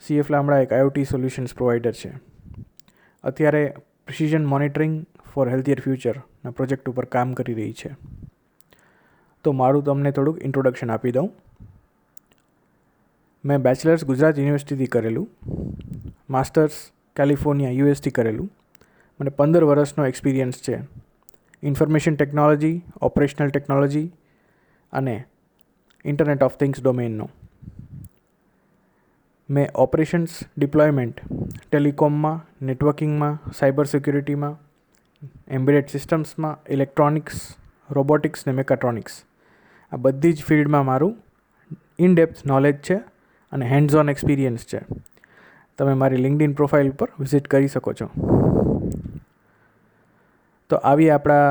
CF lambda એક IoT solutions provider છે. અત્યારે પ્રિસિઝન મોનિટરિંગ ફોર હેલ્થિયર ફ્યુચરના પ્રોજેક્ટ ઉપર કામ કરી રહી છે. તો મારું તમને થોડુંક ઇન્ટ્રોડક્શન આપી દઉં. મેં બેચલર્સ ગુજરાત યુનિવર્સિટીથી કરેલું, માસ્ટર્સ કેલિફોર્નિયા યુએસથી કરેલું. મને 15 વર્ષનો એક્સપિરિયન્સ છે ઇન્ફોર્મેશન ટેકનોલોજી, ઓપરેશનલ ટેકનોલોજી અને ઇન્ટરનેટ ઓફ થિંગ્સ ડોમેઇનનો. મેં ઓપરેશન્સ ડિપ્લોયમેન્ટ ટેલિકોમમાં, નેટવર્કિંગમાં, સાયબર સિક્યુરિટીમાં, એમ્બેડેડ સિસ્ટમ્સમાં, ઇલેક્ટ્રોનિક્સ, રોબોટિક્સ ને મેકાટ્રોનિક્સ આ બધી જ ફિલ્ડમાં મારું ઇનડેપ્થ નોલેજ છે અને હેન્ડ્સ ઓન એક્સપિરિયન્સ છે. તમે મારી લિંક્ડઇન પ્રોફાઇલ ઉપર વિઝિટ કરી શકો છો. તો આવી આપણા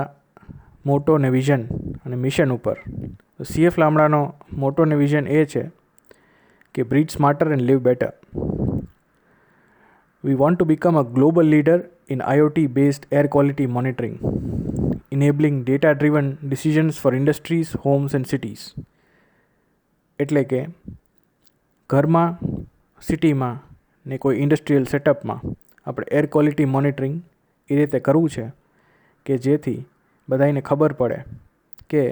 મોટો ને વિઝન અને મિશન ઉપર. CF લામડાનો મોટો ને વિઝન એ છે કે breathe smarter and live better. We want to become a global leader in IoT-based air quality monitoring, enabling data-driven decisions for industries, homes and cities. એટલે કે ઘરમાં, સિટીમાં ને કોઈ ઇન્ડસ્ટ્રીયલ સેટઅપમાં આપણે એર ક્વોલિટી મોનિટરિંગ એ રીતે કરવું છે કે જેથી બધાને ખબર પડે કે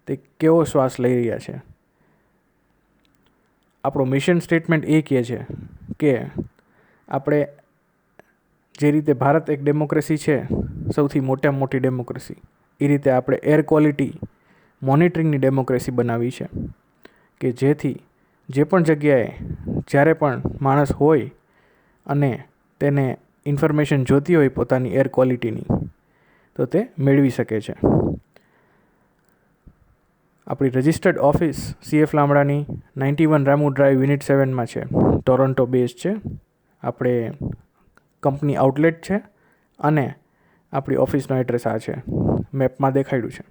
તે કેવો શ્વાસ લઈ રહ્યા છે. આપણો મિશન સ્ટેટમેન્ટ એ કહે છે કે આપણે જે રીતે ભારત એક ડેમોક્રેસી છે, સૌથી મોટામાં મોટી ડેમોક્રેસી, એ રીતે આપણે એર ક્વોલિટી મોનિટરિંગની ડેમોક્રેસી બનાવી છે કે જેથી જે પણ જગ્યાએ જ્યારે પણ માણસ હોય અને તેને ઇન્ફોર્મેશન જોતી હોય પોતાની એર ક્વોલિટીની તો તે મેળવી શકે છે. આપણી રજિસ્ટર્ડ ઓફિસ CF લામડાની 91 રામુ ડ્રાઈવ યુનિટ 7માં છે. ટોરોન્ટો બેઝ છે. આપણે કંપની આઉટલેટ છે અને આપણી ઓફિસનો એડ્રેસ આ છે, મેપમાં દેખાડ્યું છે.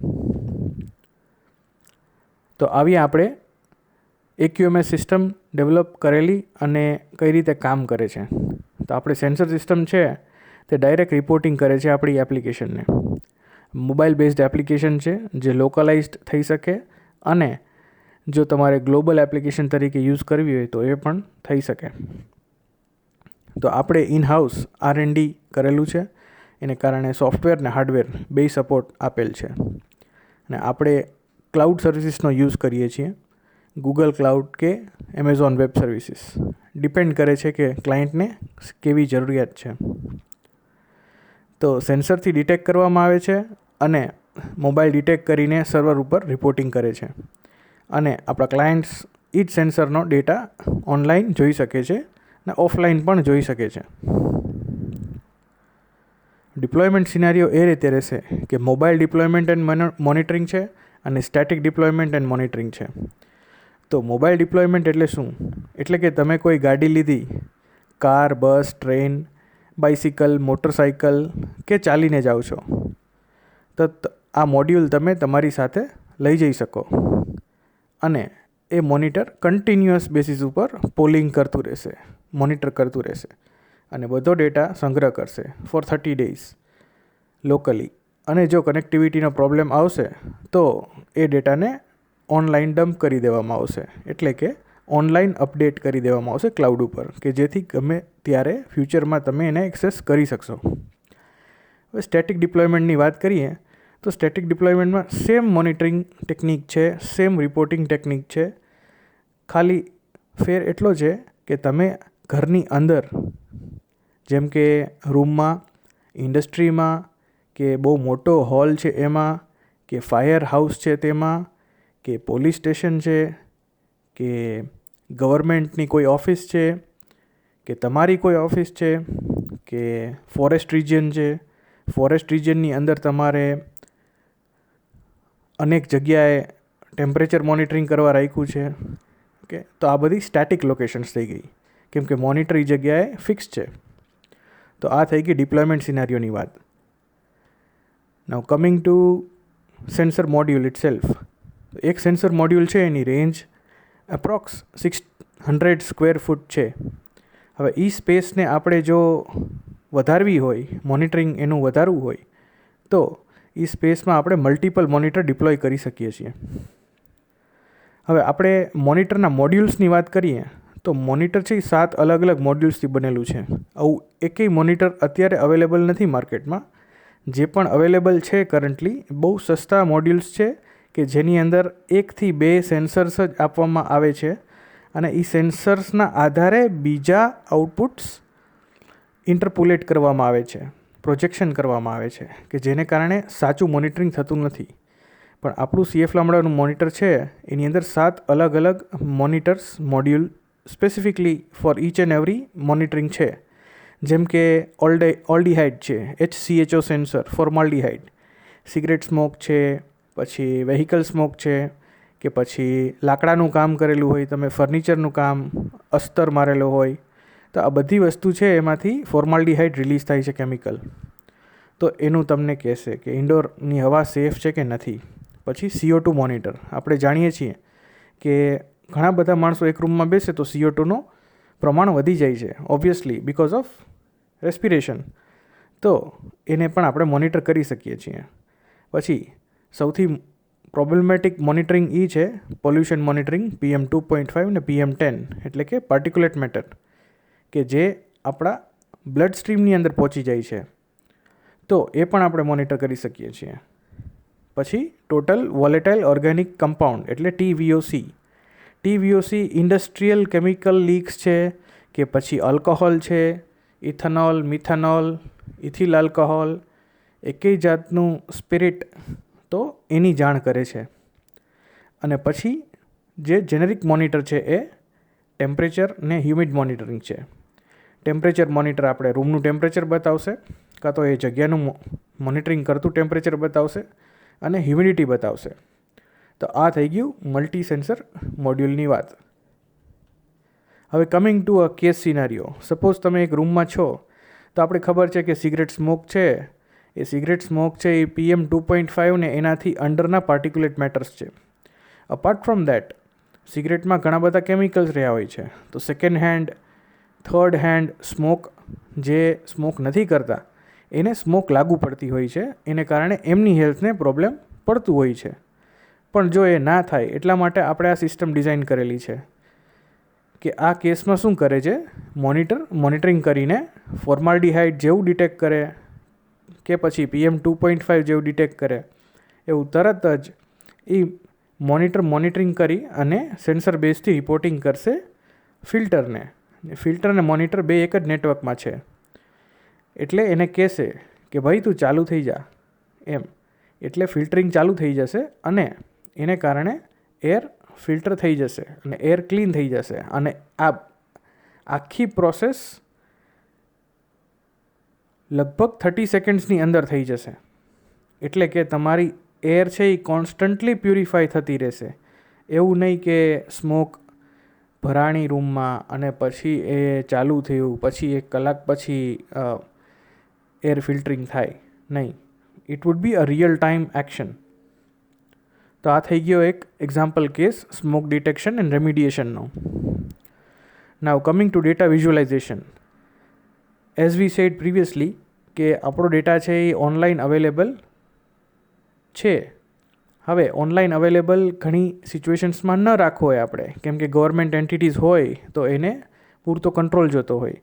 તો આવી આપણે AQMS સિસ્ટમ ડેવલપ કરેલી અને કઈ રીતે કામ કરે છે. તો આપણે સેન્સર સિસ્ટમ છે તે ડાયરેક્ટ રિપોર્ટિંગ કરે છે આપણી એપ્લિકેશનને. મોબાઈલ બેઝડ એપ્લિકેશન છે જે લોકલાઇઝ્ડ થઈ શકે અને જો તમારે ગ્લોબલ એપ્લિકેશન તરીકે યુઝ કરવી હોય તો એ પણ થઈ શકે. તો આપણે ઇનહાઉસ R&D કરેલું છે, એને કારણે સોફ્ટવેર ને હાર્ડવેર બે સપોર્ટ આપેલ છે. અને આપણે ક્લાઉડ સર્વિસીસનો યુઝ કરીએ છીએ, ગૂગલ ક્લાઉડ કે એમેઝોન વેબ સર્વિસીસ. ડિપેન્ડ કરે છે કે ક્લાયન્ટને કેવી જરૂરિયાત છે. તો સેન્સરથી ડિટેક્ટ કરવામાં આવે છે અને મોબાઈલ ડિટેક્ટ કરીને સર્વર ઉપર રિપોર્ટિંગ કરે છે અને આપણા ક્લાયન્ટ્સ એ જ સેન્સરનો ડેટા ઓનલાઈન જોઈ શકે છે અને ઓફલાઈન પણ જોઈ શકે છે. ડિપ્લોયમેન્ટ સિનારીઓ એ રીતે રહેશે કે મોબાઈલ ડિપ્લોયમેન્ટ એન્ડ મોનિટરિંગ છે અને સ્ટેટિક ડિપ્લોયમેન્ટ એન્ડ મોનિટરિંગ છે. તો મોબાઈલ ડિપ્લોયમેન્ટ એટલે શું? એટલે કે તમે કોઈ ગાડી લીધી, કાર, બસ, ટ્રેન, બાઇસિકલ, મોટરસાઇકલ કે ચાલીને જાઓ છો, તો આ મોડ્યુલ તમે તમારી સાથે લઈ જઈ શકો અને એ મોનિટર કન્ટિન્યુઅસ બેસિસ ઉપર પોલિંગ કરતું રહેશે, મોનિટર કરતું રહેશે અને બધો ડેટા સંગ્રહ કરશે ફોર 30 days લોકલી. અને જો કનેક્ટિવિટીનો પ્રોબ્લેમ આવશે તો એ ડેટાને ઓનલાઈન ડમ્પ કરી દેવામાં આવશે, એટલે કે ઓનલાઈન અપડેટ કરી દેવામાં આવશે ક્લાઉડ ઉપર, કે જેથી ગમે ત્યારે ફ્યુચરમાં તમે એને એક્સેસ કરી શકશો. હવે સ્ટેટિક ડિપ્લોયમેન્ટની વાત કરીએ તો સ્ટેટિક ડિપ્લોયમેન્ટમાં સેમ મોનિટરિંગ ટેકનિક છે, સેમ રિપોર્ટિંગ ટેકનિક છે. ખાલી ફેર એટલો છે કે તમે ઘરની અંદર, જેમ કે રૂમમાં, ઇન્ડસ્ટ્રીમાં, કે બહુ મોટો હોલ છે એમાં, કે ફાયર હાઉસ છે તેમાં, કે પોલીસ સ્ટેશન છે, કે ગવર્મેન્ટની કોઈ ઓફિસ છે, કે તમારી કોઈ ઓફિસ છે, કે ફોરેસ્ટ રિજિયન છે, ફોરેસ્ટ રિજિયનની અંદર તમારે અનેક જગ્યાએ ટેમ્પરેચર મોનિટરિંગ કરવા રાખ્યું છે. ઓકે, તો આ બધી સ્ટેટિક લોકેશન્સ થઈ ગઈ, કેમ કે મોનિટર એ જગ્યાએ ફિક્સ છે. તો આ થઈ ગઈ ડિપ્લોયમેન્ટ સિનારીઓની વાત. Now coming to sensor module itself. એક સેન્સર મોડ્યુલ છે એની રેન્જ એપ્રોક્સ 600 સ્ક્વેર ફૂટ છે. હવે એ સ્પેસને આપણે જો વધારવી હોય, મોનિટરિંગ એનું વધારવું હોય તો એ સ્પેસમાં આપણે મલ્ટિપલ મોનિટર ડિપ્લોય કરી શકીએ છીએ. હવે આપણે મોનિટરના મોડ્યુલ્સની વાત કરીએ તો મોનિટર છે એ 7 અલગ અલગ મોડ્યુલ્સથી બનેલું છે. આવું એકેય મોનિટર અત્યારે અવેલેબલ નથી માર્કેટમાં. જે પણ અવેલેબલ છે કરન્ટલી બહુ સસ્તા મોડ્યુલ્સ છે કે જેની અંદર 1 થી 2 સેન્સર્સ જ આપવામાં આવે છે અને એ સેન્સર્સના આધારે બીજા આઉટપુટ્સ ઇન્ટરપોલેટ કરવામાં આવે છે, પ્રોજેક્શન કરવામાં આવે છે, કે જેને કારણે સાચું મોનિટરિંગ થતું નથી. પણ આપણું CF લામડાનું મોનિટર છે એની અંદર 7 અલગ અલગ monitors module specifically for each and every monitoring છે. જેમ કે ઓલ્ડીહાઇડ છે, HCHO sensor, formaldehyde, cigarette smoke છે, પછી વેહિકલ સ્મોક છે, કે પછી લાકડાનું કામ કરેલું હોય, તમે ફર્નિચરનું કામ, અસ્તર મારેલો હોય, તો આ બધી વસ્તુ છે એમાંથી ફોર્માલ્ડીહાઇડ રિલીઝ થાય છે કેમિકલ. તો એનું તમને કહેશે કે ઇન્ડોરની હવા સેફ છે કે નથી. પછી CO2 મોનિટર, આપણે જાણીએ છીએ કે ઘણા બધા માણસો એક રૂમમાં બેસે તો CO2નું પ્રમાણ વધી જાય છે ઓબ્વિયસલી બિકોઝ ઓફ રેસ્પિરેશન. તો એને પણ આપણે મોનિટર કરી શકીએ છીએ. પછી સૌથી પ્રોબ્લેમેટિક મોનિટરિંગ એ છે પોલ્યુશન મોનિટરિંગ, PM 2.5 ને PM 10, એટલે કે પાર્ટિક્યુલેટ મેટર, કે જે આપણા બ્લડ સ્ટ્રીમની અંદર પહોંચી જાય છે. તો એ પણ આપણે મોનિટર કરી શકીએ છીએ. પછી ટોટલ વોલેટાઇલ ઓર્ગેનિક કમ્પાઉન્ડ એટલે TVOC. TVOC industrial chemical leaks છે કે પછી આલ્કોહોલ છે, ઇથેનોલ, મિથેનોલ, ઇથિલ આલ્કોહોલ, એકેય જાતનું સ્પિરિટ, તો એની જાણ કરે છે. અને પછી જે જેનેરિક મોનિટર છે એ ટેમ્પરેચર ને હ્યુમિડ મોનિટરિંગ છે. ટેમ્પરેચર મોનિટર આપણે રૂમનું ટેમ્પરેચર બતાવશે, કાં તો એ જગ્યાનું મોનિટરિંગ કરતું ટેમ્પરેચર બતાવશે અને હ્યુમિડિટી બતાવશે. તો આ થઈ ગયું મલ્ટી સેન્સર મોડ્યુલની વાત. હવે coming to a case સિનારીઓ. Suppose તમે એક રૂમમાં છો, તો આપણે ખબર છે કે સિગરેટ સ્મોક છે, એ સિગરેટ સ્મોક છે એ PM 2.5 ને એનાથી અંડરના પાર્ટિક્યુલેટ મેટર્સ છે. અપાર્ટ ફ્રોમ દેટ સિગરેટમાં ઘણા બધા કેમિકલ્સ રહ્યા હોય છે. તો second hand, third hand smoke, જે સ્મોક નથી કરતા એને સ્મોક લાગુ પડતી હોય છે, એને કારણે એમની હેલ્થને પ્રોબ્લેમ પડતું હોય છે. પણ જો એ ના થાય એટલા માટે આપણે આ સિસ્ટમ ડિઝાઇન કરેલી છે કે આ કેસમાં શું કરે છે, મોનિટરિંગ કરીને ફોર્માલ્ડીહાઇડ જેવું ડિટેક્ટ કરે કે પછી PM 2.5 જેવું ડિટેક્ટ કરે, એવું તરત જ એ મોનિટરિંગ કરી અને સેન્સર બેઝથી રિપોર્ટિંગ કરશે ફિલ્ટરને. ફિલ્ટર અને મોનિટર બે એક જ નેટવર્કમાં છે. એટલે એને કહેશે કે ભાઈ તું ચાલુ થઈ જા એમ. એટલે ફિલ્ટરિંગ ચાલુ થઈ જશે અને એને કારણે એર ફિલ્ટર થઈ જશે અને એર ક્લીન થઈ જશે. અને આ આખી પ્રોસેસ લગભગ 30 સેકન્ડ્સની અંદર થઈ જશે. એટલે કે તમારી એર છે એ કોન્સ્ટન્ટલી પ્યુરિફાઈ થતી રહેશે. એવું નહીં કે સ્મોક ભરાણી રૂમમાં અને પછી એ ચાલુ થયું, પછી 1 કલાક પછી એર ફિલ્ટરિંગ થાય, નહીં. It would be a real time action. તો આ થઈ ગયો એક example case smoke detection and રેમિડિએશનનો. Now coming to data visualisation. As we said previously કે આપણો ડેટા છે એ ઓનલાઈન અવેલેબલ છે. હવે ઓનલાઈન અવેલેબલ ઘણી સિચ્યુએશન્સમાં ન રાખવો હોય આપણે, કેમ કે ગવર્મેન્ટ એન્ટિટીઝ હોય તો એને પૂરતો કંટ્રોલ જોતો હોય.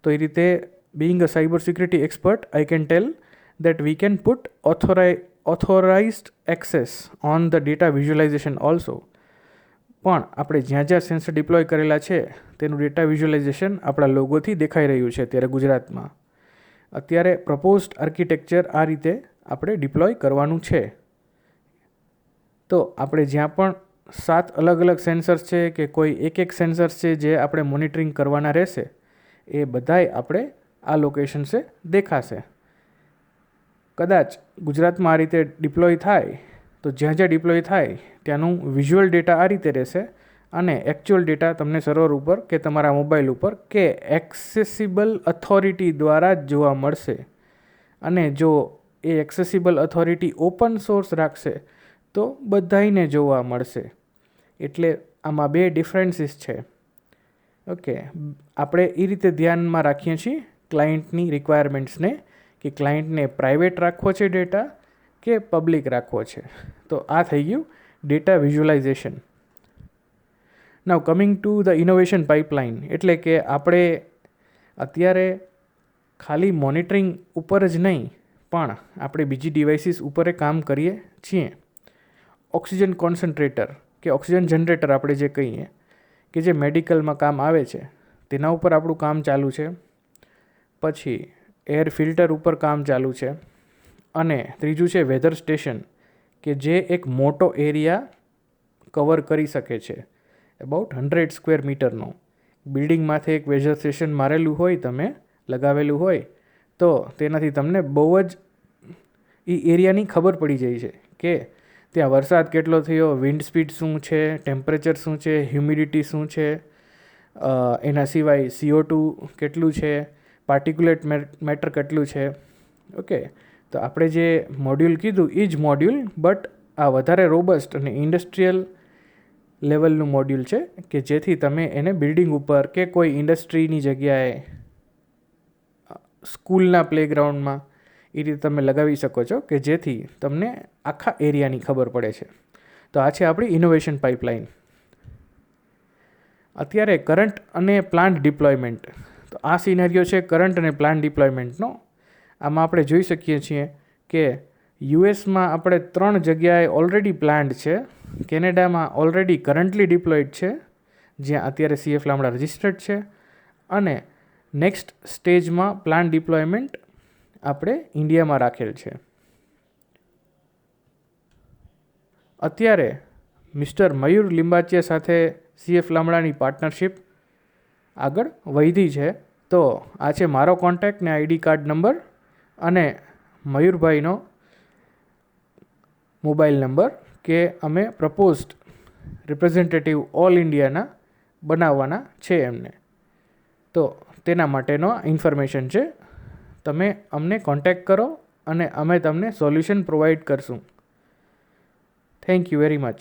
તો એ રીતે being a cyber security expert, I can tell that we can put authorized access on the data visualization also. પણ આપણે જ્યાં જ્યાં સેન્સર ડિપ્લોય કરેલા છે તેનું ડેટા વિઝ્યુલાઇઝેશન આપણા લોગોથી દેખાઈ રહ્યું છે અત્યારે ગુજરાતમાં. અત્યારે પ્રપોઝડ આર્કિટેક્ચર આ રીતે આપણે ડિપ્લોય કરવાનું છે. તો આપણે જ્યાં પણ 7 અલગ અલગ સેન્સર્સ છે કે કોઈ એક સેન્સર્સ છે જે આપણે મોનિટરિંગ કરવાના રહેશે, એ બધાય આપણે આ લોકેશન્સે દેખાશે. કદાચ ગુજરાતમાં આ રીતે ડિપ્લોય થાય તો જ્યાં જ્યાં ડિપ્લોય થાય ત્યાંનું વિઝ્યુઅલ ડેટા આ રીતે રહેશે અને એકચ્યુઅલ ડેટા તમને સર્વર ઉપર કે તમારા મોબાઈલ ઉપર કે એક્સેસિબલ ઓથોરિટી દ્વારા જ જોવા મળશે. અને જો એ એક્સેસિબલ ઓથોરિટી ઓપન સોર્સ રાખશે તો બધાઈને જોવા મળશે. એટલે આમાં 2 ડિફરન્સીસ છે. ઓકે, આપણે એ રીતે ધ્યાનમાં રાખીએ છીએ ક્લાયન્ટની રિક્વાયરમેન્ટ્સને કે ક્લાયન્ટને પ્રાઇવેટ રાખવો છે ડેટા કે પબ્લિક રાખવો છે. તો આ થઈ ગયું data visualisation. Now coming to the innovation pipeline, એટલે કે આપણે અત્યારે ખાલી મોનિટરિંગ ઉપર જ નહીં પણ આપણે બીજી ડિવાઇસીસ ઉપર કામ કરીએ છીએ. ઓક્સિજન કોન્સન્ટ્રેટર કે ઓક્સિજન જનરેટર આપણે જે કહીએ કે જે મેડિકલમાં કામ આવે છે તેના ઉપર આપણું કામ ચાલુ છે. પછી એર ફિલ્ટર ઉપર કામ ચાલુ છે. અને ત્રીજું છે વેધર સ્ટેશન, કે જે એક મોટો એરિયા કવર કરી શકે છે, અબાઉટ 100 સ્ક્વેર મીટરનો. બિલ્ડિંગમાંથી એક વેધર સ્ટેશન મારેલું હોય, તમે લગાવેલું હોય, તો તેનાથી તમને બહુ જ એ એરિયાની ખબર પડી જાય છે કે ત્યાં વરસાદ કેટલો થયો, વિન્ડ સ્પીડ શું છે, ટેમ્પરેચર શું છે, હ્યુમિડિટી શું છે, એના સિવાય CO2 કેટલું છે, પાર્ટિક્યુલેટ મેટર કેટલું છે. ઓકે, તો આપણે જે મોડ્યુલ કીધું એ જ મોડ્યુલ, બટ આ વધારે રોબસ્ટ અને ઇન્ડસ્ટ્રીયલ લેવલનું મોડ્યુલ છે કે જેથી તમે એને બિલ્ડિંગ ઉપર કે કોઈ ઇન્ડસ્ટ્રીની જગ્યાએ, સ્કૂલના પ્લેગ્રાઉન્ડમાં એ રીતે તમે લગાવી શકો છો કે જેથી તમને આખા એરિયાની ખબર પડે છે. તો આ છે આપણી ઇનોવેશન પાઇપલાઇન. અત્યારે કરંટ અને પ્લાન્ટ ડિપ્લોયમેન્ટ, તો આ સિનેરિયો છે કરંટ અને પ્લાન્ટ ડિપ્લોયમેન્ટનો. આમાં આપણે જોઈ શકીએ છીએ કે યુએસમાં આપણે 3 જગ્યાએ ઓલરેડી પ્લાન્ટ છે, કેનેડામાં ઓલરેડી કરન્ટલી ડિપ્લોયડ છે જ્યાં અત્યારે CF લામડા રજિસ્ટર્ડ છે, અને નેક્સ્ટ સ્ટેજમાં પ્લાન્ટ ડિપ્લોયમેન્ટ આપણે ઇન્ડિયામાં રાખેલ છે. અત્યારે મિસ્ટર મયુર લિંબાચિયા સાથે CF લામડાની પાર્ટનરશિપ આગળ વધી છે. તો આ છે મારો કોન્ટેક્ટ ને ID કાર્ડ નંબર અને મયુરભાઈનો મોબાઈલ નંબર, કે અમે પ્રપોઝડ રિપ્રેઝેન્ટેટિવ ઓલ ઇન્ડિયાના બનાવવાના છે એમને. તો તેના માટેનો ઇન્ફોર્મેશન છે. તમે અમને કોન્ટેક્ટ કરો અને અમે તમને સોલ્યુશન પ્રોવાઈડ કરશું. Thank you very much.